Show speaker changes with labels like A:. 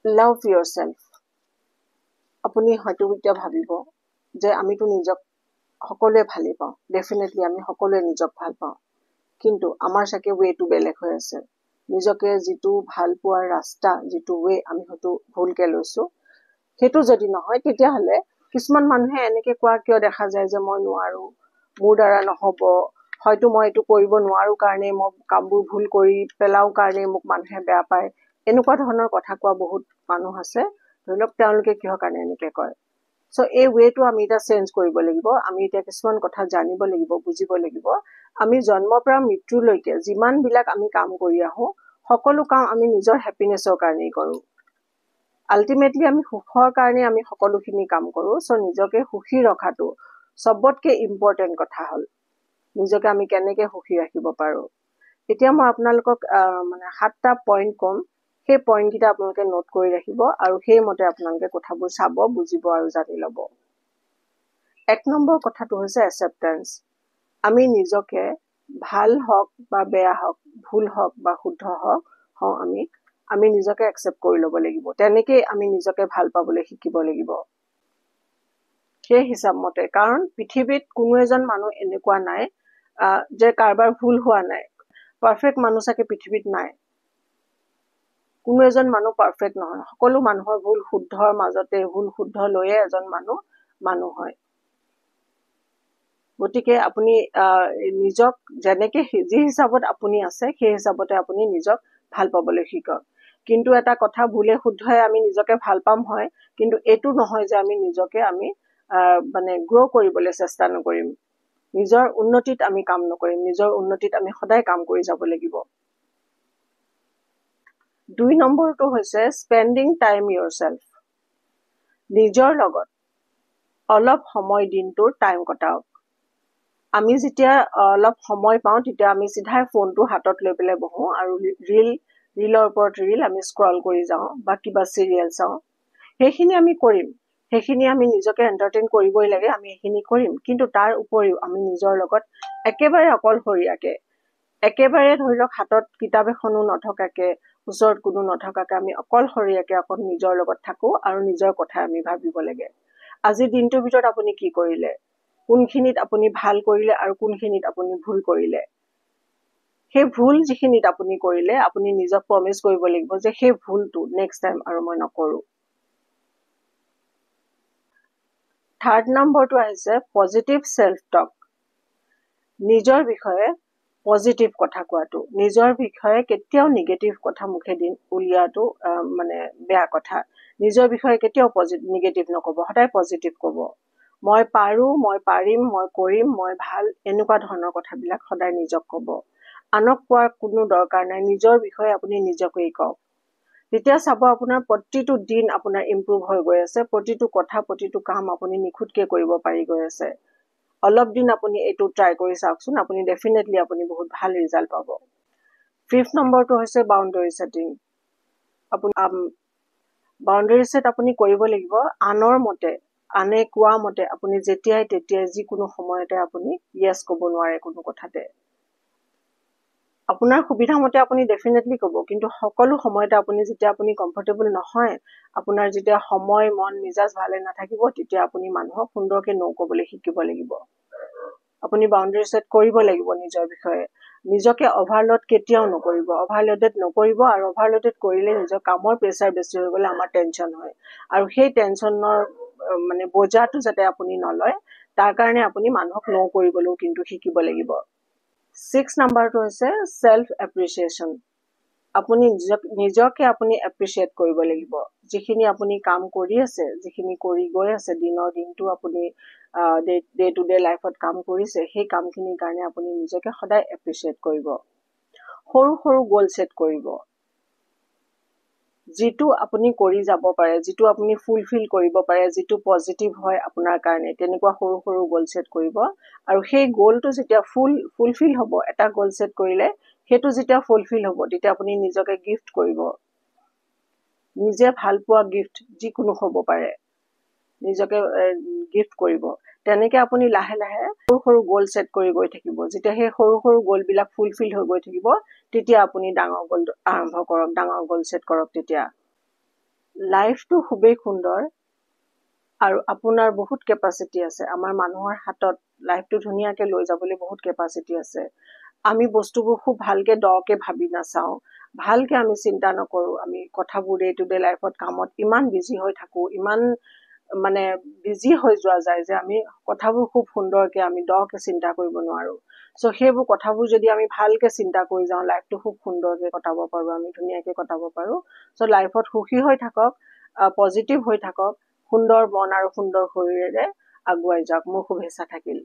A: love yourself. আপুনি হয়তো এতিয়া ভাবিব যে আমিতো নিজক সকলোৱে ভালেই পাওঁ, ডেফিনেটলি আমি সকলোৱে নিজক ভাল পাওঁ, কিন্তু আমাৰ চাগে ৱেটো বেলেগ হৈ আছে। নিজকে যিটো ভাল পোৱাৰ ৰাস্তা, যিটো ৱে আমি হয়তো ভুলকে লৈছো, সেইটো যদি নহয় তেতিয়াহ'লে কিছুমান মানুহে এনেকে কোৱা কিয় দেখা যায় যে মই নোৱাৰো, মোৰ দ্বাৰা নহব, হয়তো মই এইটো কৰিব নোৱাৰো কাৰণে মই কামবোৰ ভুল কৰি পেলাও কাৰণে মোক মানুহে বেয়া পায়, এনেকুৱা ধৰণৰ কথা কোৱা বহুত মানুহ আছে। ধৰি লওক তেওঁলোকে কিহৰ কাৰণে এনেকে কয়। সো এই ৱেটো আমি এটা চেঞ্জ কৰিব লাগিব। আমি এতিয়া কিছুমান কথা জানিব লাগিব, বুজিব লাগিব। আমি জন্মৰ পৰা মৃত্যুলৈকে যিমান বিলাক আমি কাম কৰি আহো, সকলো কাম আমি নিজৰ হেপিনেছৰ কাৰণেই কৰো। আল্টিমেটলি আমি সুখৰ কাৰণে আমি সকলোখিনি কাম কৰো। সো নিজকে সুখী ৰখাটো সবতকে ইম্পৰ্টেণ্ট কথা হ'ল নিজকে আমি কেনেকে সুখী ৰাখিব পাৰো। এতিয়া মই আপোনালোকক মানে 7টা পইণ্ট কম, সেই পইণ্ট কেইটা আপোনালোকে নোট কৰি ৰাখিব আৰু সেই মতে আপোনালোকে কথাবোৰ চাব, বুজিব আৰু জানি ল'ব। 1 নম্বৰ কথাটো হৈছে একচেপ্টেন্স। আমি নিজকে ভাল হওক বা বেয়া হওক, ভুল হওক বা শুদ্ধ হওক, আমি নিজকে একচেপ্ট কৰি ল'ব লাগিব। তেনেকেই আমি নিজকে ভাল পাবলৈ শিকিব লাগিব। সেই হিচাপ মতে, কাৰণ পৃথিৱীত কোনো এজন মানুহ এনেকুৱা নাই যে কাৰোবাৰ ভুল হোৱা নাই। পাৰফেক্ট মানুহ চাগে পৃথিৱীত নাই। কোনো এজন মানুহ পাৰফেক্ট নহয়। সকলো মানুহৰ ভুল শুদ্ধৰ মাজতে, ভুল শুদ্ধ লৈয়ে এজন মানুহ হয়। গতিকে আপুনি নিজক যেনেকে যি হিচাপত আপুনি আছে, সেই হিচাপতে আপুনি নিজক ভাল পাবলৈ শিকক। কিন্তু এটা কথা, ভুলে শুদ্ধই আমি নিজকে ভাল পাম হয়, কিন্তু এইটো নহয় যে আমি নিজকে মানে গ্ৰ' কৰিবলৈ চেষ্টা নকৰিম, নিজৰ উন্নতিত আমি কাম নকৰিম, নিজৰ উন্নতিত আমি সদায় কাম কৰি যাব লাগিব। 2 নম্বৰটো হৈছে স্পেণ্ডিং টাইম ইয়ৰছেল্ফ। নিজৰ লগত অলপ সময় দিনটোৰ টাইম কটাওক। আমি যেতিয়া অলপ সময় পাওঁ তেতিয়া আমি চিধাই ফোনটো হাতত লৈ পেলাই বহো আৰু ৰীলৰ ওপৰত ৰীল আমি স্ক্ৰল কৰি যাওঁ বা কিবা চিৰিয়েল চাওঁ। সেইখিনি আমি কৰিম, সেইখিনি আমি নিজকে এণ্টাৰটেইন কৰিবই লাগে, আমি সেইখিনি কৰিম। কিন্তু তাৰ উপৰিও আমি নিজৰ লগত একেবাৰে অকলশৰীয়াকে, একেবাৰে ধৰি লওক হাতত কিতাপ এখনো নথকাকে, ওচৰত কোনো নথকাকে আমি অকলশৰীয়াকে অকল নিজৰ লগত থাকো আৰু নিজৰ কথা আমি ভাবিব লাগে। আজিৰ দিনটোৰ ভিতৰত আপুনি কি কৰিলে, কোনখিনিত আপুনি ভাল কৰিলে আৰু কোনখিনিত আপুনি ভুল কৰিলে। সেই ভুল যিখিনিত আপুনি কৰিলে, আপুনি নিজক প্ৰমিছ কৰিব লাগিব যে সেই ভুলটো নেক্সট টাইম আৰু মই নকৰো। 3rd নম্বৰটো আহিছে পজিটিভ সেলফ টক। নিজৰ বিষয়ে পজিটিভ কথা কোৱাটো, নিজৰ বিষয়ে কেতিয়াও নিগেটিভ কথা মুখেদি উলিয়াটো মানে বেয়া কথা। নিজৰ বিষয়ে কেতিয়াও নিগেটিভ নকব, সদায় পজিটিভ কব। মই পাৰো, মই পাৰিম, মই কৰিম, মই ভাল, এনেকুৱা ধৰণৰ কথাবিলাক সদায় নিজক কব। আনক কোৱাৰ কোনো দৰকাৰ নাই, নিজৰ বিষয়ে আপুনি নিজকেই কওক। তেতিয়া চাব আপোনাৰ প্ৰতিটো দিন আপোনাৰ ইম্প্ৰুভ হৈ গৈ আছে, প্ৰতিটো কথা, প্ৰতিটো কাম আপুনি নিখুঁতকে কৰিব পাৰি গৈ আছে। অলপ দিন আপুনি এইটো ট্ৰাই কৰি চাওকচোন, আপুনি ডেফিনেটলি আপুনি বহুত ভাল ৰিজাল্ট পাব। 5th নম্বৰটো হৈছে বাউণ্ডাৰী ছেটিং। বাউণ্ডাৰী ছেট আপুনি কৰিব লাগিব আনৰ মতে, আনে কোৱা মতে আপুনি যেতিয়াই তেতিয়াই যিকোনো সময়তে আপুনি ইয়েছ ক'ব নোৱাৰে কোনো কথাতে। আপোনাৰ সুবিধা মতে আপুনি ডেফিনেটলি ক'ব, কিন্তু সকলো সময়তে আপুনি যেতিয়া আপুনি কমফৰ্টেবল নহয়, আপোনাৰ যেতিয়া সময় মন মিজাজ ভালে নাথাকিব, তেতিয়া আপুনি মানুহক সুন্দৰকে ন ক'বলৈ শিকিব লাগিব। আপুনি বাউণ্ডাৰী ছেট কৰিব লাগিব নিজৰ বিষয়ে। নিজকে অভাৰলোড কেতিয়াও নকৰিব, অভাৰলোডেড নকৰিব, আৰু অভাৰলোডেড কৰিলে নিজৰ কামৰ প্ৰেছাৰ বেছি হৈ গ'লে আমাৰ টেনশ্যন হয়, আৰু সেই টেনশ্যনৰ মানে বোজাটো যাতে আপুনি নলয়, তাৰ কাৰণে আপুনি মানুহক ন কৰিবলৈও কিন্তু শিকিব লাগিব। 6 নম্বৰটো হৈছে সেল্ফ এপ্ৰিচিয়েশ্যন। আপুনি নিজকে আপুনি এপ্ৰিচিয়েট কৰিব লাগিব। যিখিনি আপুনি কাম কৰি আছে, যিখিনি কৰি গৈ আছে, দিনৰ দিনটো আপুনি ডে টু ডে লাইফত কাম কৰিছে, সেই কামখিনিৰ কাৰণে আপুনি নিজকে সদায় এপ্ৰিচিয়েট কৰিব। সৰু সৰু গ'ল ছেট কৰিব, যিটো আপুনি কৰি যাব পাৰে, যিটো আপুনি ফুলফিল কৰিব পাৰে, যিটো পজিটিভ হয় আপোনাৰ কাৰণে, তেনেকুৱা সৰু সৰু গ'ল ছেট কৰিব। আৰু সেই গ'লটো যেতিয়া ফুলফিল হ'ব, এটা গ'ল ছেট কৰিলে সেইটো যেতিয়া ফুলফিল হ'ব, তেতিয়া আপুনি নিজকে গিফ্ট কৰিব। নিজে ভাল পোৱা গিফ্ট যিকোনো হ'ব পাৰে, নিজকে গিফ্ট কৰিব। তেনেকে আপুনি লাহে লাহে সৰু সৰু গ'ল ছেট কৰি গৈ থাকিব। যেতিয়া সেই সৰু সৰু গ'লবিলাক ফুলফিল হৈ গৈ থাকিব, তেতিয়া আপুনি ডাঙৰ গ'ল আৰম্ভ কৰক, ডাঙৰ গ'ল ছেট কৰক। তেতিয়া লাইফটো খুবেই সুন্দৰ আৰু আপোনাৰ বহুত কেপাচিটি আছে। আমাৰ মানুহৰ হাতত লাইফটো ধুনীয়াকৈ লৈ যাবলৈ বহুত কেপাচিটি আছে। আমি বস্তুবোৰ খুব ভালকৈ দকৈ ভাবি নাচাওঁ, ভালকৈ আমি চিন্তা নকৰোঁ। আমি কথাবোৰ ডে টু ডে লাইফত কামত ইমান বিজি হৈ থাকোঁ, ইমান মানে বিজি হৈ যোৱা যায় যে আমি কথাবোৰ খুব সুন্দৰকৈ আমি দকৈ চিন্তা কৰিব নোৱাৰোঁ। চ' সেইবোৰ কথাবোৰ যদি আমি ভালকৈ চিন্তা কৰি যাওঁ, লাইফটো খুব সুন্দৰকৈ কটাব পাৰোঁ, আমি ধুনীয়াকৈ কটাব পাৰোঁ। চ' লাইফত সুখী হৈ থাকক, পজিটিভ হৈ থাকক, সুন্দৰ মন আৰু সুন্দৰ শৰীৰেৰে আগুৱাই যাওক। মোৰ শুভেচ্ছা থাকিল।